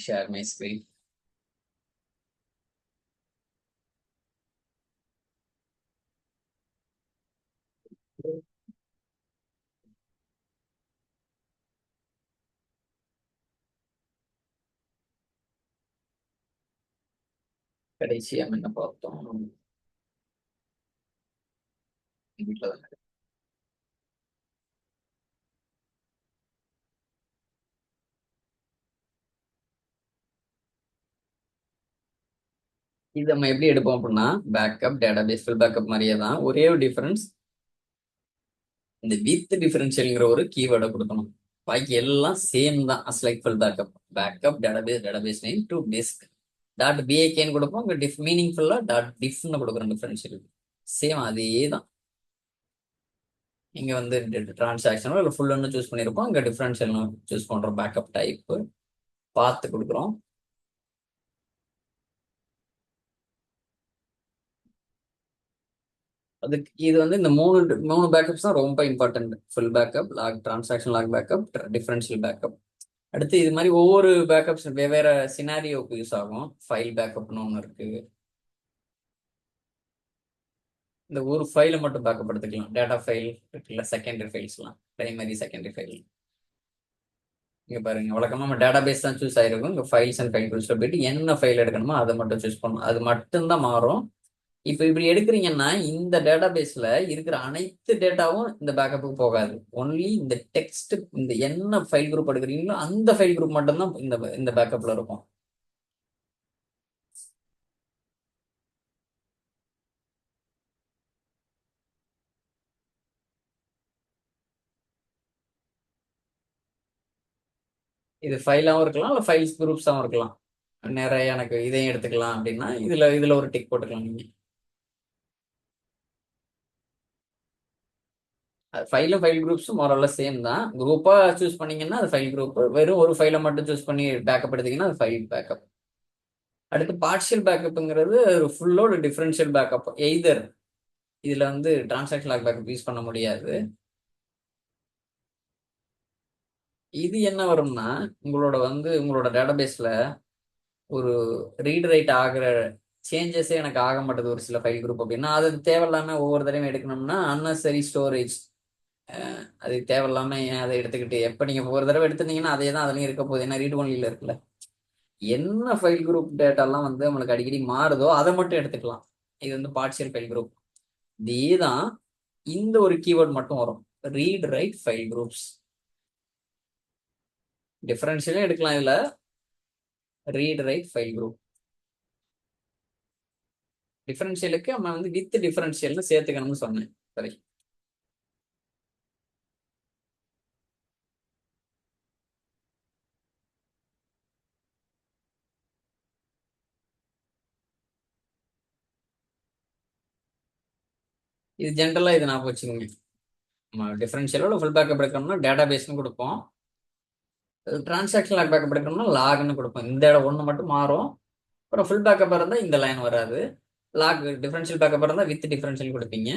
Share my screen. கடைசியா என்ன பார்த்தோம்? வீட்ல தான். இது நம்ம எப்படி எடுப்போம் அப்படின்னா, பேக்கப் டேட்டாபேஸ் ஃபுல் பேக்கப் மாதிரியே தான். ஒரே ஒரு டிஃபரன்ஸ், இந்த வித் டிஃபரன்ஷியல்ங்கிற ஒரு கீவேர்டை கொடுக்கணும். பாக்கி எல்லாம் சேம் தான். As like full backup. Backup database name to disk dot பிஏகேன்னு கொடுப்போம். இங்கே டிஃப் மீனிங்ஃபுல்லா டாட் டிஃப்னு கொடுக்குறோம். டிஃபரன்ஷியல் சேம் அதே தான். இங்க வந்து டிரான்சாக்ஷனோ இல்லை ஃபுல்லுன்னு சூஸ் பண்ணியிருப்போம். இங்கே டிஃபரன்ஷியல்னு சூஸ் பண்றோம். பேக்கப் டைப்பு பார்த்து கொடுக்குறோம். அதுக்கு இது வந்து இந்த மூணு மூணு பேக்கப்ஸ் தான் ரொம்ப important. Full backup, log transaction log backup, differential backup. அடுத்து இது மாதிரி ஒவ்வொரு பேக்கப்ஸ் வெவ்வேறு சினாரியோக்கு யூஸ் ஆகும். ஃபைல் பேக்கப்னு ஒன்று இருக்கு. இந்த ஒரு ஃபைலை மட்டும் பேக்கப் எடுத்துக்கலாம். டேட்டா ஃபைல் இருக்குல்ல, செகண்டரி ஃபைல்ஸ்லாம், பிரைமரி செகண்டரி ஃபைல். இங்க பாருங்க, வழக்கமா நம்ம டேட்டா பேஸ் தான் சூஸ் ஆயிருக்கும். இங்க ஃபைல்ஸ் அண்ட் ஃபைல் டூல்ஸ்ல போயிட்டு என்ன ஃபைல் எடுக்கணுமோ அதை மட்டும் சூஸ் பண்ணணும். அது மட்டும்தான் மாறும். இப்போ இப்படி எடுக்கிறீங்கன்னா இந்த டேட்டா பேஸ்ல இருக்கிற அனைத்து டேட்டாவும் இந்த பேக்கப்புக்கு போகாது. ஒன்லி இந்த டெக்ஸ்ட், இந்த என்ன ஃபைல் குரூப் எடுக்கிறீங்களோ அந்த ஃபைல் குரூப் மட்டும்தான் இந்த இந்த பேக்கப்ல இருக்கும். இது ஃபைலாகவும் இருக்கலாம், இல்லை ஃபைல்ஸ் குரூப்ஸாகவும் இருக்கலாம். நிறைய எனக்கு இதையும் எடுத்துக்கலாம் அப்படின்னா இதுல ஒரு டிக் போட்டுக்கலாம் நீங்க. ஃபைலும் ஃபைல் குரூப்ஸும் மோரல்ல சேம் தான். குரூப்பா சூஸ் பண்ணீங்கன்னா அது ஃபைல் குரூப். வெறும் ஒரு ஃபைலை மட்டும் சூஸ் பண்ணி பேக்கப் எடுத்தீங்கன்னா அது ஃபைல் பேக்கப். அடுத்து பார்ஷியல் பேக்கப்புங்கிறது ஒரு ஃபுல்லோட டிஃபரன்ஷியல் பேக்கப். எய்தர் இதுல வந்து டிரான்சாக்ஷன் லாக் பேக்கப் யூஸ் பண்ண முடியாது. இது என்ன வரும்னா, உங்களோட டேட்டாபேஸ்ல ஒரு ரீட் ரைட் ஆகிற சேஞ்சஸே எனக்கு ஆக மாட்டேது ஒரு சில ஃபைல் குரூப் அப்படின்னா, அது தேவையில்லாம ஒவ்வொரு தடவையும் எடுக்கணும்னா அன்னெசரி ஸ்டோரேஜ். அது தேவையில்லாம ஏன் அதை எடுத்துக்கிட்டு, எப்போ நீங்க ஒரு தடவை எடுத்துட்டீங்கன்னா அதே தான் அதுலயும் இருக்க போகுது. ஏன்னா ரீட் ஒன்லியில் இருக்குல்ல. என்ன ஃபைல் குரூப் டேட்டாலாம் வந்து நம்மளுக்கு அடிக்கடி மாறுதோ அதை மட்டும் எடுத்துக்கலாம். இது வந்து பார்ஷியல் ஃபைல் குரூப். இதே தான். இந்த ஒரு கீவேர்ட் மட்டும் வரும், ரீட் ரைட் ஃபைல் குரூப்ஸ். டிஃபரன்ஷியலும் எடுக்கலாம் இதுல. Read write file group. டிஃபரன்ஷியலுக்கு நம்ம வந்து வித் டிஃபரன்ஷியல்னு சேர்த்துக்கணும்னு சொன்னேன். சரி, இது ஜென்ரலா இது ஞாபகம் வச்சுக்கோங்க. நம்ம டிஃபரன்ஷியலோட ஃபுல் பேக்கப் எடுக்கணும்னா டேட்டா பேஸ்னு கொடுப்போம். டிரான்சாக்ஷன் லாக் பேக்கப் எடுக்கணும்னா லாக்னு கொடுப்போம். இந்த இடம் ஒன்று மட்டும் மாறும். அப்புறம் ஃபுல் பேக்கப் இருந்தால் இந்த லைன் வராது. லாக் டிஃபரன்ஷியல் பேக்கப் இருந்தால் வித் டிஃபரன்ஷியல் கொடுப்பீங்க.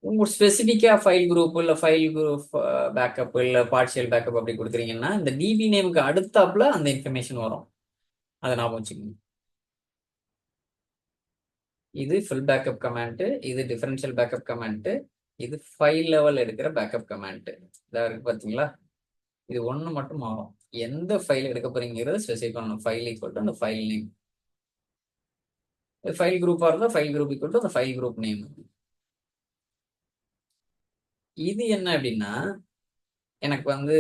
உங்க ஸ்பெசிஃபிக்கா ஃபைல் குரூப் இல்லை ஃபைல் குரூப் பேக்கப் இல்லை பார்ஷியல் பேக்கப் அப்படி கொடுக்குறீங்கன்னா இந்த டிபி நேமுக்கு அடுத்தாப்புல அந்த இன்ஃபர்மேஷன் வரும். அதை ஞாபகம் வச்சுக்கோங்க. இது ஃபுல் பேக்கப் கமாண்ட், இது டிஃபரன்ஷியல் பேக்கப் கமாண்ட், இது ஃபைல் லெவல் எடுக்கிற பேக்கப் கமாண்ட். இதாக இருக்கு பார்த்தீங்களா? இது ஒன்று மட்டும் மாறும். எந்த ஃபைல் எடுக்க போறீங்கிறத ஸ்பெசிஃபை பண்ணணும். ஃபைல் ஈக்குவல் டு அந்த ஃபைல் நேம். ஃபைல் குரூப்பாக இருந்தால் ஃபைல் குரூப் ஈக்குவல் டு அந்த ஃபைல் குரூப் நேம். இது என்ன அப்படின்னா, எனக்கு வந்து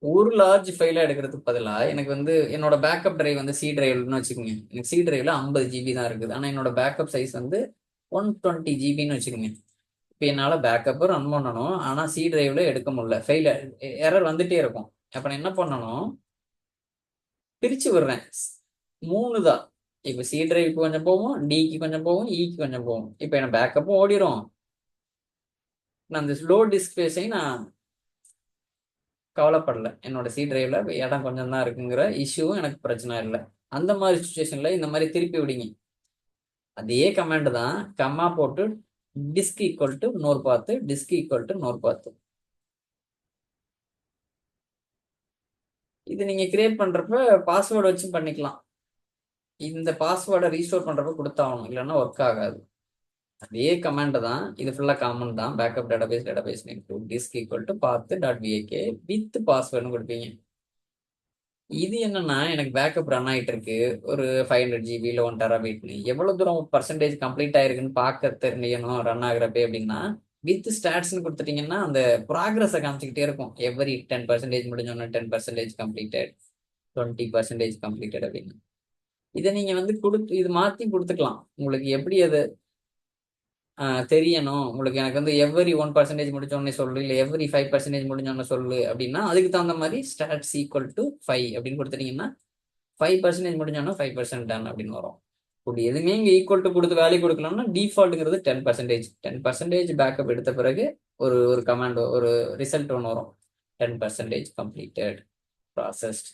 ஒரு லார்ஜ் ஃபைலாக எடுக்கிறதுக்கு பதிலாக எனக்கு வந்து என்னோட பேக்கப் டிரைவ் வந்து சி டிரைவ்னு வச்சுக்கோங்க. எனக்கு சி டிரைவ்ல 50 ஜிபி தான் இருக்குது. ஆனால் என்னோட பேக்கப் சைஸ் வந்து 120 ஜிபின்னு வச்சுக்கோங்க. இப்போ என்னால் பேக்கப்பும் ரன் பண்ணணும், ஆனால் சி டிரைவ்ல எடுக்க முடியல. ஃபெயில் எரர் வந்துட்டே இருக்கும். அப்போ நான் என்ன பண்ணணும், பிரித்து விடுறேன். 3 தான். இப்போ சி டிரைவுக்கு கொஞ்சம் போகும், டிக்கு கொஞ்சம் போகும், இக்கு கொஞ்சம் போகும். இப்போ எனக்கு பேக்கப்பும் ஓடிடும். நான் அந்த ஸ்லோ டிஸ்க் ஸ்பேஸையும் நான் கவலைப்படல. என்னோட சி டிரைவ்ல இடம் கொஞ்சம் தான் இருக்குங்கிற இஷ்யூவும் எனக்கு பிரச்சனை இல்லை. அந்த மாதிரி சுச்சுவேஷன்ல இந்த மாதிரி திருப்பி விடுங்க. அதே கமாண்ட் தான், கம்மா போட்டு டிஸ்க் ஈக்குவல் டு நோர் பார்த்து, டிஸ்க் ஈக்குவல் டு நோர் பார்த்து. இது நீங்க கிரியேட் பண்றப்ப பாஸ்வேர்டு வச்சு பண்ணிக்கலாம். இந்த பாஸ்வேர்டை ரீஸ்டோர் பண்றப்ப கொடுத்தாகணும், இல்லைன்னா ஒர்க் ஆகாது. அதே கமாண்ட் தான், இது ஃபுல்லா காமன் தான். Backup database name to disk equal to path dot விஏகே வித் பாஸ்வேர்டுன்னு கொடுப்பீங்க. இது என்னன்னா, எனக்கு பேக்கப் ரன் ஆயிட்டு இருக்கு ஒரு 500 GB இல்ல 1 TB, எவ்வளவு தூரம் பர்சன்டேஜ் கம்ப்ளீட் ஆயிருக்குன்னு பார்க்க தெரியணும் ரன் ஆகுறப்ப அப்படின்னா, வித் ஸ்டாட்ஸ்ன்னு கொடுத்துட்டீங்கன்னா அந்த ப்ராக்ரஸை காமிச்சிக்கிட்டே இருக்கும். எவரி 10% முடிஞ்சோன்னா 10% கம்ப்ளீட்டட், 20% கம்ப்ளீட்டட் அப்படின்னு. இதை நீங்க வந்து இது மாத்தி கொடுத்துக்கலாம். உங்களுக்கு எப்படி அது தெரியணும், உங்களுக்கு எனக்கு வந்து எவரி 1% முடிச்சோடனே சொல்லு, இல்லை எவரி 5% முடிஞ்சோன்னு சொல்லு அப்படின்னா, அதுக்கு தகுந்த மாதிரி ஸ்டாட்ஸ் ஈக்குவல் டு 5 அப்படின்னு கொடுத்துட்டீங்கன்னா 5% முடிஞ்சோன்னா 5% டன் அப்படின்னு வரும். இப்படி எதுவுமே இங்கே ஈக்குவல் டு கொடுத்து வேல்யூ கொடுக்கலாம்னா டிஃபால்ட்டுங்கிறது 10%. 10% பேக்கப் எடுத்த பிறகு ஒரு ஒரு கமாண்ட், ஒரு ரிசல்ட் ஒன்று வரும். 10% கம்ப்ளீட்டட் ப்ராசஸ்ட்,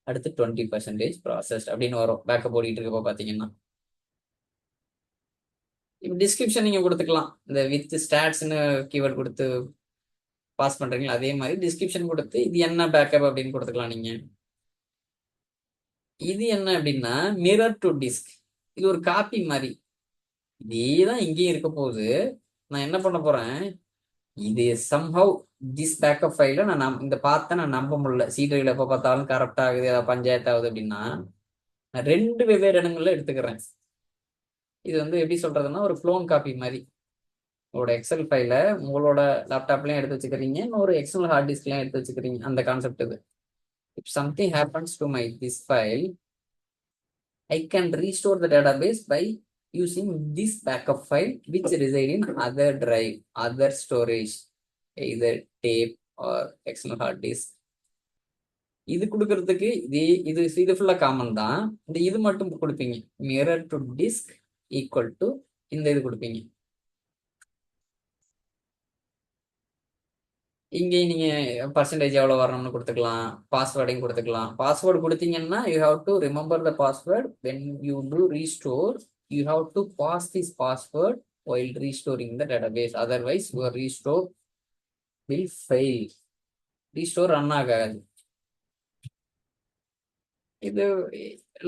அடுத்து 20% ப்ராசஸ்ட் அப்படின்னு வரும். பேக்கப் ஓடிட்டு இருக்கப்போ பார்த்தீங்கன்னா இப்போ டிஸ்கிரிப்ஷன் நீங்கள் கொடுத்துக்கலாம். இந்த வித் ஸ்டாட்ஸ்னு கீவேர்ட் கொடுத்து பாஸ் பண்ணுறீங்களா, அதே மாதிரி டிஸ்கிரிப்ஷன் கொடுத்து இது என்ன பேக்கப் அப்படின்னு கொடுத்துக்கலாம் நீங்கள். இது என்ன அப்படின்னா மிரர் டு டிஸ்க், இது ஒரு காப்பி மாதிரி. இதே தான் இங்கேயும் இருக்க போகுது. நான் என்ன பண்ண போறேன், இது சம்ஹவ் திஸ் பேக்கப் ஃபைல நான் இந்த பார்த்த நான் நம்ப முடியல. சி டிரைவ்ல எப்போ பார்த்தாலும் கரெக்ட் ஆகுது, ஏதாவது பஞ்சாயத்து ஆகுது அப்படின்னா நான் 2 வெவ்வேறு இடங்கள்ல எடுத்துக்கிறேன். இது வந்து எப்படி சொல்றதுன்னா ஒரு க்ளோன் காப்பி மாதிரி. உங்களோட எக்ஸல் ஃபைல உங்களோட லேப்டாப்லயும் எடுத்து வச்சுக்கிறீங்க, இன்னொரு எக்ஸ்டர்னல் ஹார்ட் டிஸ்க்லயும் எடுத்து வச்சுக்கிறீங்க. அந்த கான்செப்ட் இது. இப் something happens to my this file, I can restore the database by using this backup file which reside in other drive, other storage, either tape or external hard disk. இது கொடுக்கறதுக்கு இது இது ஃபுல்லா காமன் தான். இந்த இது மட்டும் கொடுப்பீங்க, mirror to disk equal to இந்த இது கொடுப்பீங்க. இங்கே நீங்க பர்சன்டேஜ் எவ்வளவு வரணும்னு கொடுத்துக்கலாம், பாஸ்வேர்டையும் கொடுத்துக்கலாம். பாஸ்வேர்டு கொடுத்தீங்கன்னா you have to remember the password when you do restore. You have to pass this password while restoring the database, otherwise your restore will fail. Restore run ஆகாது. இது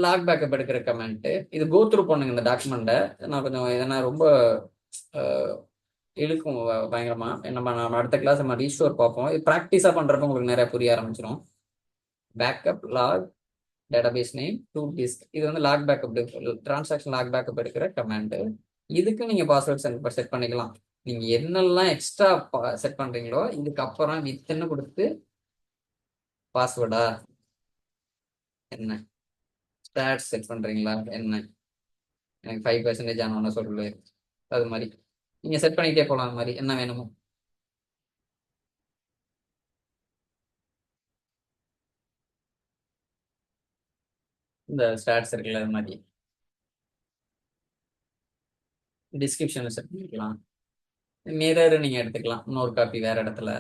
லாக் பேக்கப் எடுக்கிற comment. இது go through பண்ணுங்க இந்த டாக்குமெண்ட்டை. நான் கொஞ்சம் எதனா ரொம்ப இழுக்கும் பயங்கரமா. நம்ம அடுத்த கிளாஸ் நம்ம ரீஸ்டோர் பார்ப்போம். இது ப்ராக்டிஸா பண்றப்ப உங்களுக்கு நிறைய புரிய ஆரம்பிச்சிடும். Backup log database name to disk, இது வந்து log backup, transaction log backup எடுக்கிற கமாண்ட். இதுக்கு நீங்க பாஸ்வேர்ட் செட் பண்ணிக்கலாம். நீங்க என்னெல்லாம் எக்ஸ்ட்ரா செட் பண்றீங்களோ இதுக்கப்புறம் வித்துன்னு கொடுத்து பாஸ்வேர்டா என்ன, ஸ்டாட்ஸ் செட் பண்றீங்களா என்ன, எனக்கு 5% ஆனோன்னு சொல்லு, அது மாதிரி நீங்க செட் பண்ணிக்கிட்டே போகலாம். அது மாதிரி என்ன வேணுமோ. இந்த ஸ்டாட்ஸ் இருக்குல்ல, அது மாதிரி டிஸ்கிரிப்ஷன்ல செட் பண்ணிக்கலாம். மிரர் நீங்க எடுத்துக்கலாம் இன்னொரு காப்பி வேற இடத்துல.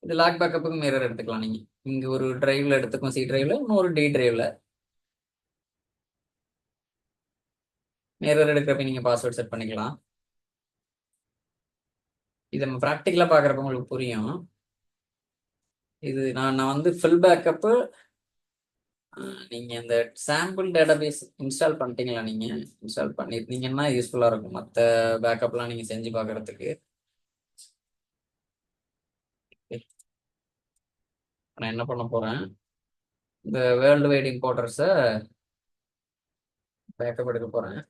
இது லாக் பேக்கப்புக்கு மிரர் எடுத்துக்கலாம். நீங்க இங்க ஒரு டிரைவ்ல எடுத்துக்கும், சி டிரைவ்ல, இன்னொரு டி டிரைவ்ல. மிரர் எடுக்கிறப்ப நீங்க பாஸ்வேர்ட் செட் பண்ணிக்கலாம். இது நம்ம ப்ராக்டிக்கலா பாக்குறப்ப உங்களுக்கு புரியும். இது நான் வந்து ஃபில் பேக்கப்பு, நீங்க இந்த சாம்பிள் டேட்டாபேஸ் இன்ஸ்டால் பண்ணிட்டீங்களா, நீங்க இன்ஸ்டால் பண்ணிருந்தீங்கன்னா யூஸ்ஃபுல்லா இருக்கும் மற்ற பேக்கப்லாம் நீங்க செஞ்சு பார்க்கறதுக்கு. நான் என்ன பண்ண போறேன், இந்த வேர்ல்டு வைட் இம்போர்ட்டர்ஸை பேக்கப் எடுக்க போறேன்.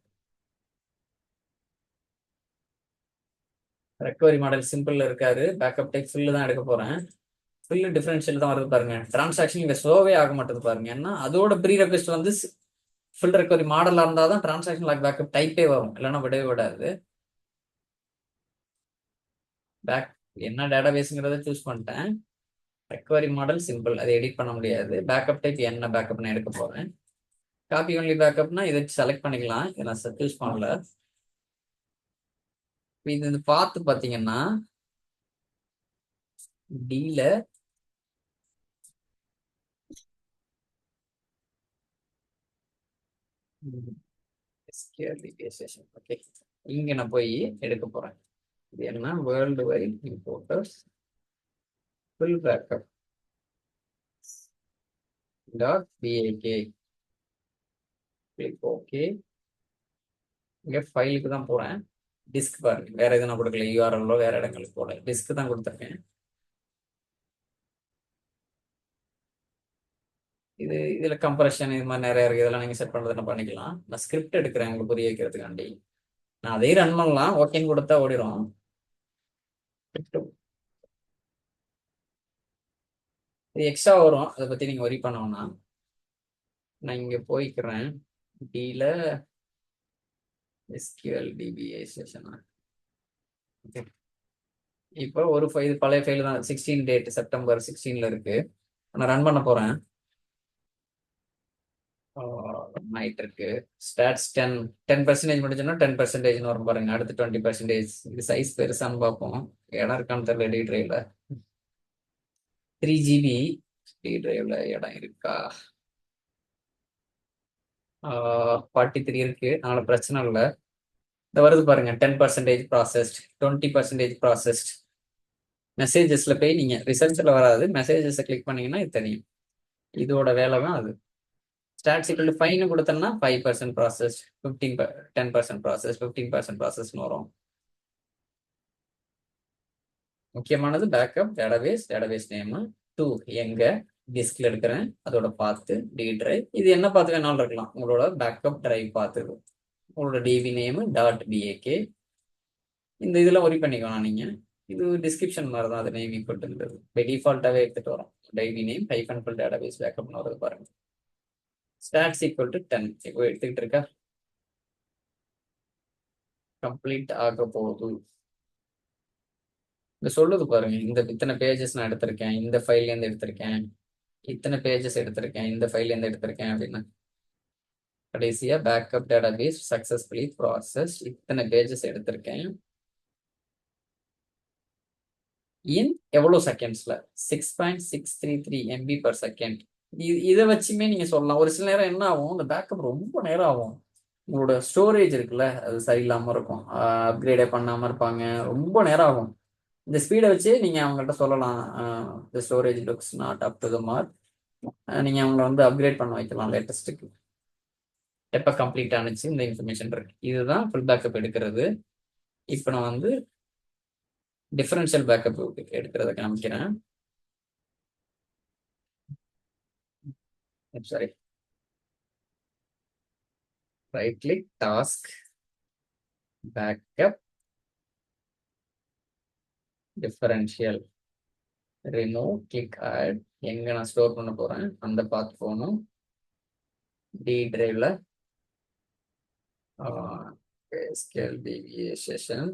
ரெக்கவரி மாடல் சிம்பிள் இருக்காரு, பேக்கப் டைப் ஃபில் தான் எடுக்க போறேன். ஃபில் டிஃபரன்ஷியல் தான் வருது பாருங்க. டிரான்சாக்ஷன் இங்க ஷோவே ஆக மாட்டேது பாருங்க. ஏன்னா அதோட ப்ரீ ரெக்வெஸ்ட் வந்து ஃபில் ரெக்கவரி மாடலா இருந்தால் தான் டிரான்சாக்ஷன் லாக் பேக்கப் டைப்பே வரும், இல்லைன்னா விடவே விடாது. பேக் என்ன டேட்டாபேஸ்ங்கிறத சூஸ் பண்ணிட்டேன். ரெக்கவரி மாடல் சிம்பிள், அதை எடிட் பண்ண முடியாது. பேக்கப் டைப் என்ன பேக்கப்னு எடுக்க போறேன். காப்பி ஒன்லி பேக்கப்னா இதை செலக்ட் பண்ணிக்கலாம், இதை நான் சூஸ் பண்ணல. இது பார்த்து பார்த்தீங்கன்னா டீல ஓகே, இங்க நான் போய் எடுக்க போறேன். இது என்ன, world wide importers fill backup. Dot PAK. Click okay. இங்கே ஃபைலுக்கு தான் போகிறேன். டிஸ்க் பாருங்க, வேற எதுவும் நான் கொடுக்கல, யூஆர்எல்லோ வேற இடங்களுக்கு போட, டிஸ்க் தான் கொடுத்துருக்கேன். இதில் கம்ப்ரெஷன் இது மாதிரி நிறைய இருக்குது, இதெல்லாம் நீங்கள் செட் பண்ணுறதுன்னு பண்ணிக்கலாம். நான் ஸ்கிரிப்ட் எடுக்கிறேன் உங்களுக்கு புரிய வைக்கிறதுக்காண்டி. நான் அதையும் ரன் பண்ணலாம், ஓகேன்னு கொடுத்தா ஓடிடும். இது எக்ஸ்ட்ரா வரும், அதை பற்றி நீங்கள் ஒரி பண்ணோம்னா. நான் இங்கே போய்க்கிறேன். டியில் எஸ்கியூஎல் டிபிஏ செஷனா. ஓகே, இப்போ ஒரு ஃபைல் பழைய ஃபைல் தான், 16 டேட் செப்டம்பர் 16ல இருக்கு. நான் ரன் பண்ண போகிறேன். நைட் இருக்கு. ஸ்டாட்ஸ் 10% முடிஞ்சோன்னா 10% வரும் பாருங்க. அடுத்து 20%. இது சைஸ் பெருசான்னு பார்ப்போம். இடம் இருக்கான்னு தெரியல. டி டிரைவ்ல 3 GB. டி டிரைவ்ல இடம் இருக்கா? 43 இருக்கு, அதனால பிரச்சனை இல்லை. இந்த வருது பாருங்க, 10% ப்ராசஸ்ட், 20% ப்ராசஸ்ட். மெசேஜஸ்ல போய் நீங்க ரிசல்ட்ஸ்ல வராது, மெசேஜஸ் கிளிக் பண்ணீங்கன்னா இது தெரியும். இதோட வேலை தான் அது. ஸ்டாட்ஸ் ஈக்குவல் டு 5 கொடுத்தோம்னா 5% ப்ராசஸ், 10% ப்ராசஸ், 15% ப்ராசஸ்னு வரும். முக்கியமானது பேக்கப் டேட்டாபேஸ், டேட்டாபேஸ் நேம் 2 எங்க டிஸ்க்ல எடுக்கிறேன், அதோட பார்த்து டி டிரைவ். இது என்ன பார்த்து வேணாலும் இருக்கலாம், உங்களோட பேக்கப் டிரைவ் பார்த்து, உங்களோட டிவி நேம் டாட் பிஏகே. இந்த இதெல்லாம் ஒரி பண்ணிக்கலாம் நீங்க. இது டிஸ்கிரிப்ஷன் மாதிரி தான், அது நேம் ஈக்குவல் டு பை டிஃபால்ட்டாகவே எடுத்துட்டு வரோம். DB name hyphen full database பேக்கப்னு வருது பாருங்க. ஸ்டாட்ஸ் ஈக்குவல் டு 10 இப்போ எடுத்துக்கிட்டு இருக்கா, கம்ப்ளீட் ஆக போகுது. இந்த சொல்லுது பாருங்க, இந்த இத்தனை பேஜஸ் நான் எடுத்திருக்கேன், இந்த ஃபைல்ல இருந்து எடுத்திருக்கேன், இத்தனை பேஜஸ் எடுத்திருக்கேன், இந்த ஃபைல்ல இருந்து எடுத்திருக்கேன் அப்படின்னு. கடைசியா பேக்கப் டேட்டாபேஸ் சக்சஸ்ஃபுல்லி ப்ராசஸ், இத்தனை பேஜஸ் எடுத்திருக்கேன். இன் எவ்வளோ செகண்ட்ஸ்ல? 6.633 MB per செகண்ட். இதை வச்சுமே நீங்க சொல்லலாம். ஒரு சில நேரம் என்ன ஆகும், இந்த பேக்கப் ரொம்ப நேரம் ஆகும். உங்களோட ஸ்டோரேஜ் இருக்குல்ல, அது சரியில்லாம இருக்கும், அப்கிரேடே பண்ணாம இருப்பாங்க, ரொம்ப நேரம் ஆகும். இந்த ஸ்பீடை வச்சு நீங்க அவங்கள்ட்ட சொல்லலாம், இந்த storage looks not up to the mark. நீங்க அவங்கள வந்து அப்கிரேட் பண்ண வைக்கலாம் லேட்டஸ்ட்டுக்கு. எப்போ கம்ப்ளீட் ஆனிச்சு இந்த இன்ஃபர்மேஷன் இருக்கு. இதுதான் ஃபுல் பேக்கப் எடுக்கிறது. இப்போ நான் வந்து டிஃபரன்ஷியல் பேக்கப் எடுக்கிறத காமிக்கிறேன். Sorry, right click, task, backup, differential, remove, click add. எங்க நான் ஸ்டோர் பண்ண போறேன் அந்த பாத் போகணும். டி டிரைவ்ல ஸ்கேல் டிவிஏ செஷன்,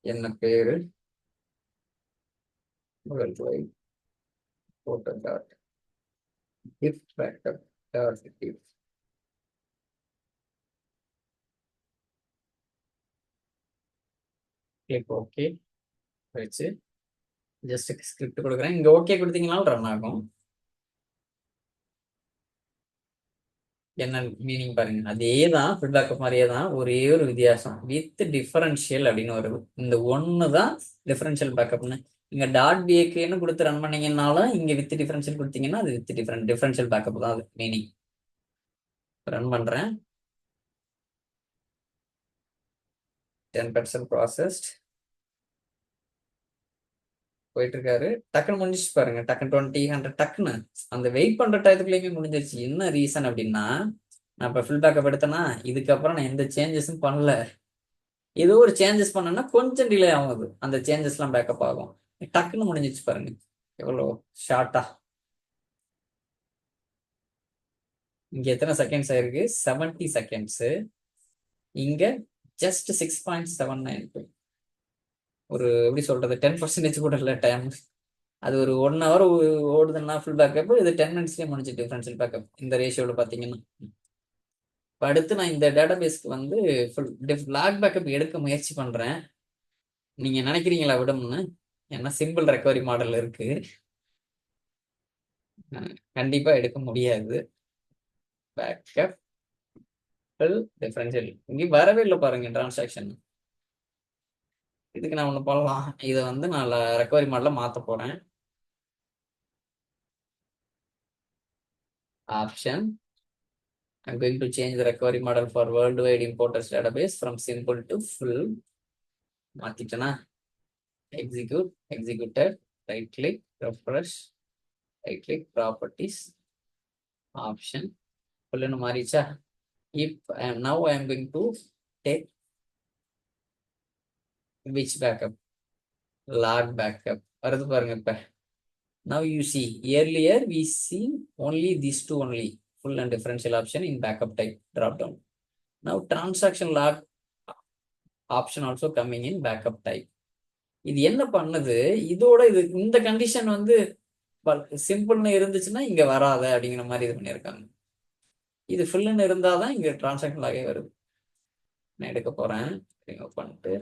என்ன பேரு, world wide photo dot diff backup dot diff. Click okay வச்சு ஜஸ்ட் ஸ்கிரிப்ட் கொடுக்குறேன். இங்க ஓகே கொடுத்தீங்கனாலும் ரன் ஆகும். என்ன மீனிங் பாருங்க, அதே தான் ஃபுல் பேக்கப் மாதிரியே தான், ஒரே ஒரு வித்தியாசம், வித் டிஃபரன்ஷியல் அப்படின்னு வருது. இந்த ஒன்று தான் டிஃபரன்ஷியல் பேக்கப்னு. இங்க டாட் பிஏகேன்னு கொடுத்து ரன் பண்ணீங்கன்னாலும் இங்க வித் டிஃபரன்ஷியல் கொடுத்தீங்கன்னா அது வித் டிஃபரன்ஷியல் பேக்கப் தான் அது மீனிங். ரன் பண்றேன். 10% ப்ராசஸ்ட் போயிட்டு இருக்காரு. டக்குன்னு முடிஞ்சிச்சு பாருங்க, டக்குன்னு 20 100 டக்குன்னு அந்த வெயிட் பண்ற டயத்துக்குள்ளேயுமே முடிஞ்சிருச்சு. என்ன ரீசன் அப்படின்னா, நான் இப்போ ஃபுல் பேக்கப் எடுத்தேன்னா இதுக்கப்புறம் நான் எந்த சேஞ்சஸும் பண்ணல. ஏதோ ஒரு சேஞ்சஸ் பண்ணேன்னா கொஞ்சம் டிலே ஆகுது, அந்த சேஞ்சஸ்லாம் பேக்கப் ஆகும். டக்குன்னு முடிஞ்சிச்சு பாருங்க, எவ்வளோ ஷார்ட்டா. இங்க எத்தனை செகண்ட்ஸ் ஆயிருக்கு? 70 செகண்ட்ஸ். இங்க ஜஸ்ட் 6.792. ஒரு எப்படி சொல்றது, 10% கூட இல்லை டைம். அது ஒரு 1 hour ஓடுதுன்னா ஃபுல் பேக்கப், இது 10 minutesலேயே முடிஞ்சு டிஃபரன்ஷியல் பேக்கப் இந்த ரேஷியோவில் பார்த்தீங்கன்னா. இப்போ அடுத்து நான் இந்த டேட்டாபேஸ்க்கு வந்து ஃபுல் லாக் பேக்கப் எடுக்க முயற்சி பண்றேன். நீங்க நினைக்கிறீங்களா விடும்னு? ஏன்னா சிம்பிள் ரெக்கவரி மாடல் இருக்கு, கண்டிப்பா எடுக்க முடியாது. பேக்கப் டிஃபரன்ஷியல் இங்கே வரவே இல்லை பாருங்க டிரான்சாக்ஷன். இதுக்கு நான் ஒன்று பண்ணலாம், இதை வந்து நான் ரெக்கவரி மாடல மாற்ற போறேன். Option, I'm going to change the recovery model for worldwide importers database from simple to full. மாத்திட்டேனா? Execute, executed, right click, refresh, right click, properties, option. full மாறிச்சா? If now I am going to take which backup? Log backup. வருது பாருங்க இப்ப. Now you see, earlier we see only these two only, full and differential option in backup type drop down. Now transaction log option also coming in backup type. இது என்ன பண்ணுது? இதோட இது இந்த condition வந்து சிம்பிள்னு இருந்துச்சுன்னா இங்க வராத அப்படிங்கிற மாதிரி இது பண்ணியிருக்காங்க. இது ஃபுல்லுன்னு இருந்தாதான் இங்க டிரான்சாக்ஷன் லாகே வருது. நான் எடுக்க போறேன், ரிமூவ் பண்ணிட்டு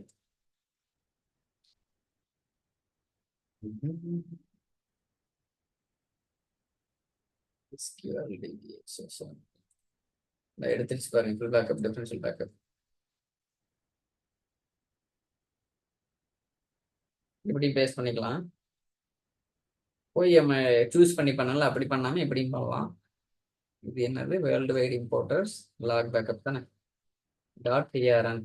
எடுத்துச்சு பாருங்க. ஃபுல் பேக்கப், டிஃபரன்ஷியல் பேக்கப் இப்படி பேஸ் பண்ணிக்கலாம். போய் நம்ம சூஸ் பண்ணி பண்ணல, அப்படி பண்ணாம எப்படியும் பண்ணலாம். இது என்னது? World wide importers log backup தானே. .trn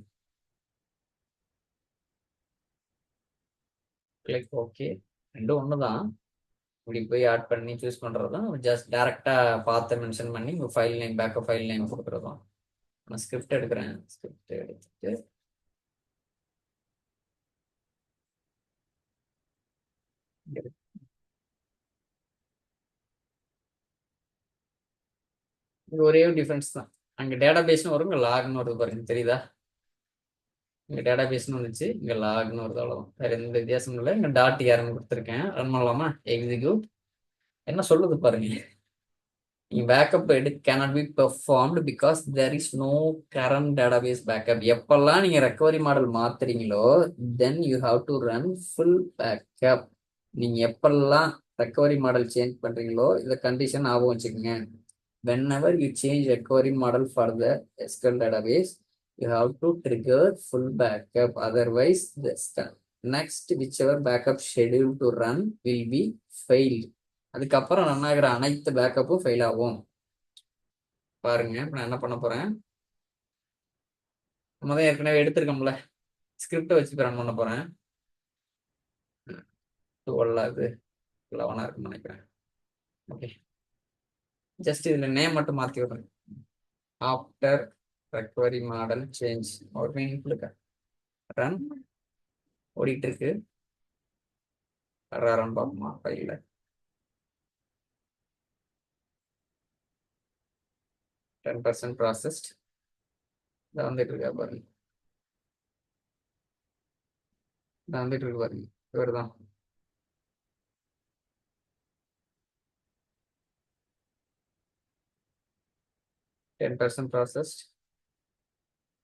click okay. ரெண்டும் ஒண்ணுதான். இப்படி போய் ஆட் பண்ணி சூஸ் பண்றது தான். ஜஸ்ட் டைரக்டா பார்த்து மென்ஷன் பண்ணி உங்க file name, backup file name கொடுக்குறது தான். நான் ஸ்கிரிப்ட் எடுக்கிறேன். ஸ்கிரிப்ட் எடுத்துட்டு இது ஒரே ஒரு டிஃபரன்ஸ் தான். அங்க டேட்டா பேஸ்னு வரும், இங்க லாக்னு வருது பாருங்க, தெரியுதா? இங்க டேட்டா பேஸ்னு வந்துச்சு, இங்க லாக்னு வருது, அவ்வளவுதான். வேற எந்த வித்தியாசமும் இல்லை. இங்க .trn கொடுத்துருக்கேன். ரன் பண்ணலாமா? எக்ஸிக்யூட். என்ன சொல்லுது பாருங்க. Backup cannot be performed because there is no current database backup. எப்பெல்லாம் நீங்க ரெக்கவரி மாடல் மாத்துறீங்களோ then you have to run full backup. நீங்க எப்பெல்லாம் ரெக்கவரி மாடல் சேஞ்ச் பண்றீங்களோ இந்த கண்டிஷன் ஞாபகம் வச்சுக்கோங்க. whenever you change recovery model for the SQL database, you have to trigger full backup. Otherwise, the next whichever backup scheduled to run will be failed. அதுக்கப்புறம் run ஆகிற அனைத்து பேக்கப்பும் fail ஆகும். பாருங்க, இப்போ நான் என்ன பண்ண போறேன், நம்ம தான் ஏற்கனவே எடுத்திருக்கோம்ல, ஸ்கிரிப்டை வச்சு ரன் பண்ண போறேன். 12 அது 11 இருக்குன்னு நினைக்கிறேன். ஓகே, ஜஸ்ட் இதுல நேம் மட்டும் மாற்றி விடுறேன். ஆஃப்டர் ரெக்கவரி மாடல் சேஞ்ச் ஒரு மீனிங் ரன் ஓடிட்டு இருக்கு. ரன் பார்ப்போமா ஃபைலில்? %% ப்ராசஸ்ட் இதை வந்துட்டு இருக்கா பாருங்க. இதை வந்துட்டு இருக்கு பாருங்க. இவர் தான். %% ப்ராசஸ்ட்.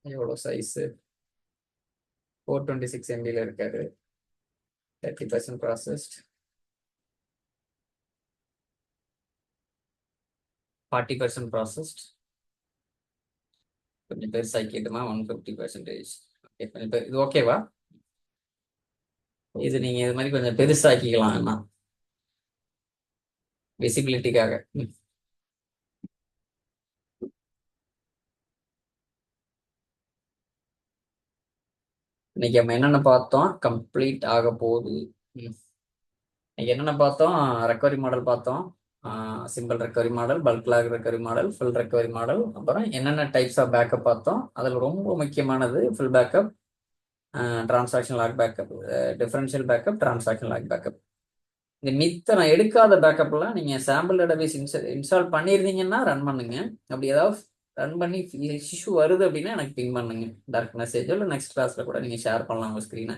எவ்வளோ சைஸு? 426 MB இருக்காரு. 30% ப்ராசஸ்ட். 40% ப்ராசஸ்ட். கொஞ்சம் பெருசாக்கிட்டுமா? 150%. கொஞ்சம் இது ஓகேவா? இது நீங்க இது மாதிரி கொஞ்சம் பெருசாக்கிக்கலாம். என்ன விசிபிலிட்டிக்காக. இன்னைக்கு நம்ம என்னென்ன பார்த்தோம்? கம்ப்ளீட் ஆக போகுது. இன்னைக்கு என்னென்ன பார்த்தோம்? ரெக்கவரி மாடல் பார்த்தோம். Simple recovery model, bulk log recovery model, full recovery model, அப்புறம் என்னென்ன டைப்ஸ் ஆஃப் பேக்கப் பார்த்தோம். அதில் ரொம்ப முக்கியமானது full backup, transaction log backup, differential backup, transaction log backup. இந்த மித்த நான் எடுக்காத பேக்கப்லாம் நீங்கள் சாம்பிள் டேட்டாபேஸ் இன்ஸ்டால் பண்ணியிருந்தீங்கன்னா ரன் பண்ணுங்க. அப்படி ஏதாவது ரன் பண்ணி இஷ்யூ வருது அப்படின்னா எனக்கு பிங் பண்ணுங்க, டேரக்ட் மெசேஜோ இல்லை நெக்ஸ்ட் கிளாஸில் கூட நீங்கள் ஷேர் பண்ணலாம் உங்கள் ஸ்க்ரீனை.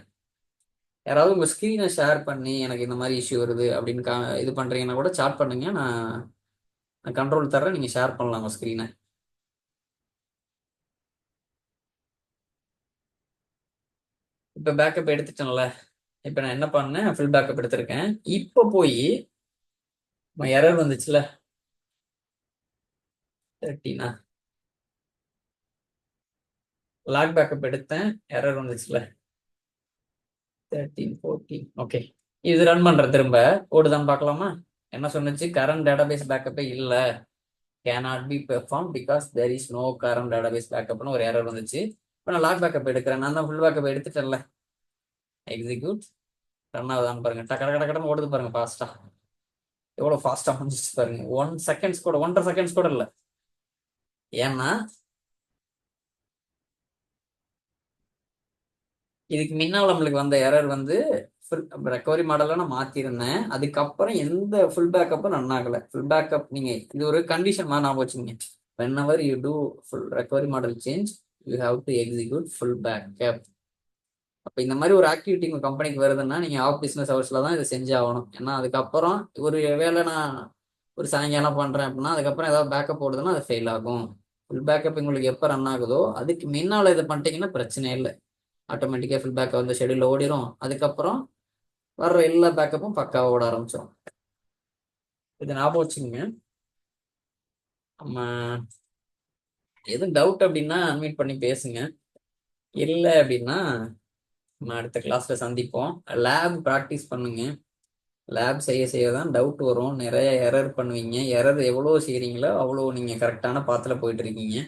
யாராவது உங்கள் ஸ்க்ரீனை ஷேர் பண்ணி எனக்கு இந்த மாதிரி இஷ்யூ வருது அப்படின்னு இது பண்ணுறீங்கன்னா கூட சாட் பண்ணுங்க. நான் கண்ட்ரோல் தர்றேன், நீங்கள் ஷேர் பண்ணலாம் உங்கள் ஸ்க்ரீனை. இப்போ பேக்கப் எடுத்துட்டேன்ல. இப்போ நான் என்ன பண்ணேன்? ஃபுல் பேக்கப் எடுத்திருக்கேன். இப்போ போய் எரர் வந்துச்சுல 13 லாக் பேக்கப் எடுத்தேன், எரர் வந்துச்சுல 13 14. ஓகே, இது ரன் பண்ற திரும்ப ஓடுதான்னு பார்க்கலாமா? என்ன சொன்னுச்சு? கரண்ட் டேட்டாபேஸ் பேக்கப்பே இல்லை, cannot be performed because there is no current database பேக்கப்னு ஒரு எரர் வந்துச்சு. இப்போ நான் லாக் பேக்கப் எடுக்கிறேன். நான் தான் ஃபுல் பேக்கப் எடுத்துட்டேன்ல. எக்ஸிக்யூட் ரன் ஆகுதான்னு பாருங்க. டக்கு டக்கு டக்குன்னு ஓடுது பாருங்க ஃபாஸ்டா. எவ்வளோ ஃபாஸ்டா வந்துச்சு பாருங்க. 1 செகண்ட்ஸ் கூட 1.5 செகண்ட்ஸ் கூட இல்லை. ஏன்னா இதுக்கு முன்னால் நம்மளுக்கு வந்த எரர் வந்து ஃபுல் ரெக்கவரி மாடலாக நான் மாற்றிருந்தேன். அதுக்கப்புறம் எந்த ஃபுல் பேக்கப்பும் ரன் ஆகலை. ஃபுல் பேக்கப் நீங்கள் இது ஒரு கண்டிஷன் மாதிரி ஞாபகம் வச்சுங்க. whenever you do full recovery model change you have to execute full backup. அப்போ இந்த மாதிரி ஒரு ஆக்டிவிட்டி உங்கள் கம்பெனிக்கு வருதுன்னா நீங்கள் ஆஃப் பிஸ்னஸ் ஹவர்ஸில் தான் இதை செஞ்சு ஆகணும். ஏன்னா அதுக்கப்புறம் ஒரு வேலை நான் ஒரு சாயங்காலம் பண்ணுறேன் அப்படின்னா அதுக்கப்புறம் ஏதாவது பேக்கப் போடுதுன்னா அது ஃபெயில் ஆகும். ஃபுல் பேக்கப் உங்களுக்கு எப்போ ரன் ஆகுதோ அதுக்கு முன்னால் இதை பண்ணிட்டீங்கன்னா பிரச்சனை இல்லை. ஆட்டோமேட்டிக்காக ஃபுல் பேக்கப் வந்து ஷெடியூலில் ஓடிடும். அதுக்கப்புறம் வர்ற எல்லா பேக்கப்பும் பக்காவாக ஓட ஆரம்பிச்சிடும். இது ஞாபகம் வச்சுக்கோங்க. நம்ம எதுவும் டவுட் அப்படின்னா அன்மியூட் பண்ணி பேசுங்க. இல்லை அப்படின்னா நம்ம அடுத்த கிளாஸ்ல சந்திப்போம். லேப் ப்ராக்டிஸ் பண்ணுங்க. லேப் செய்ய செய்ய தான் டவுட் வரும். நிறைய எரர் பண்ணுவீங்க. எரர் எவ்வளோ செய்கிறீங்களோ அவ்வளோ நீங்கள் கரெக்டான பாத்தில் போயிட்டு இருக்கீங்க.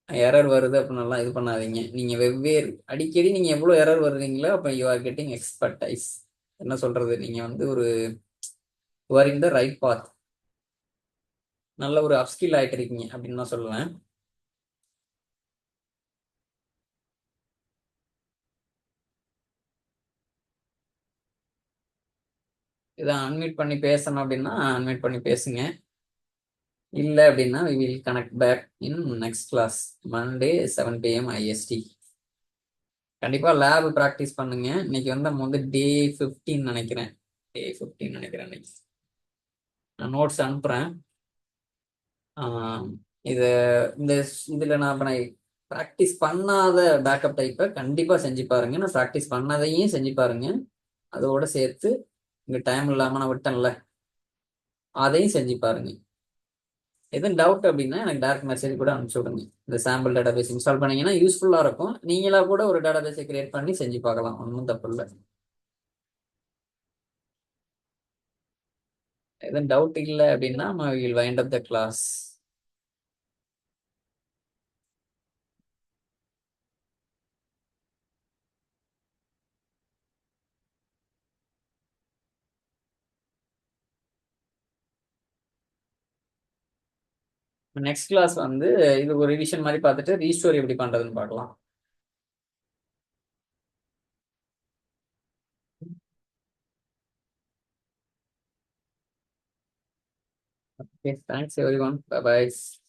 எரர் வருது அப்படின்னலாம் இது பண்ணாதீங்க. நீங்கள் வெவ்வேறு அடிக்கடி நீங்கள் எவ்வளோ எரர் வருவீங்களோ அப்போ யூ ஆர் கெட்டிங் எக்ஸ்பர்டைஸ். என்ன சொல்கிறது, நீங்கள் வந்து ஒரு you are in the right path. நல்ல ஒரு அப்ஸ்கில் ஆகிட்டு இருக்கீங்க அப்படின்னு தான் சொல்லுவேன். இதை அன்மியூட் பண்ணி பேசணும் அப்படின்னா அன்மியூட் பண்ணி பேசுங்க. இல்லை அப்படின்னா we will connect back in next class Monday 7 PM IST. கண்டிப்பாக லேப் ப்ராக்டிஸ் பண்ணுங்க. இன்னைக்கு வந்து நம்ம வந்து டே 15 நினைக்கிறேன். இன்னைக்கு நான் நோட்ஸ் அனுப்புகிறேன். இதை இந்த இதில் நான் இப்போ நான் ப்ராக்டிஸ் பண்ணாத பேக்கப் டைப்பை கண்டிப்பாக செஞ்சு பாருங்க. நான் ப்ராக்டிஸ் பண்ணதையும் செஞ்சு பாருங்க. அதோட சேர்த்து இங்கே டைம் இல்லாமல் நான் விட்டேன்ல அதையும் செஞ்சு பாருங்க. எதுவும் டவுட் அப்படின்னா எனக்கு டேரக்ட் மெசேஜ் கூட அனுப்பிச்சு விடுங்க. இந்த சாம்பிள் டேட்டா பேஸ் இன்ஸ்டால் பண்ணீங்கன்னா யூஸ்ஃபுல்லாக இருக்கும். நீங்களா கூட ஒரு டேட்டா பேஸை கிரியேட் பண்ணி செஞ்சு பார்க்கலாம். ஒன்றும் தப்பு இல்லை. எதுவும் டவுட் இல்லை அப்படின்னா நம்ம will wind up the class. Next class வந்து இது ஒரு ரிவிஷன் மாதிரி பார்த்துட்டு ரீஸ்டோர் எப்படி பண்றதுன்னு பார்க்கலாம். Okay, thanks everyone. Bye bye.